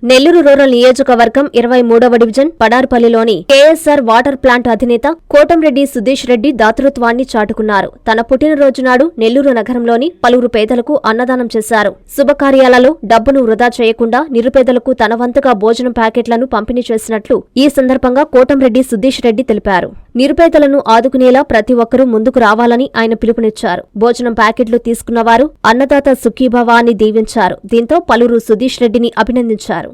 Nellore rural నియోజకవర్గం 23వ division పడార్పల్లిలోని KSR water plant అధినేత కోటంరెడ్డి సుధీష్ రెడ్డి దాతృత్వాన్ని చాటుకున్నారు. తన పుట్టినరోజు నాడు నెల్లూరు నగరంలోని పలువురు పేదలకు అన్నదానం చేశారు. శుభకార్యాలలో డబ్బును వృధా చేయకుండా నిరుపేదలకు తన వంతుగా భోజనం ప్యాకెట్లను పంపిణీ చేసినట్లు ఈ సందర్భంగా కోటంరెడ్డి సుధీష్ రెడ్డి తెలిపారు. నిరుపేదలను ఆదుకునేలా ప్రతి ఒక్కరూ ముందుకు రావాలని ఆయన పిలుపునిచ్చారు. భోజనం ప్యాకెట్లు తీసుకున్నవారు అన్నదాత సుఖీభవ అని దీవించారు. దీంతో పలువురు సుధీష్ రెడ్డిని అభినందించారు.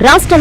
రాష్ట్ర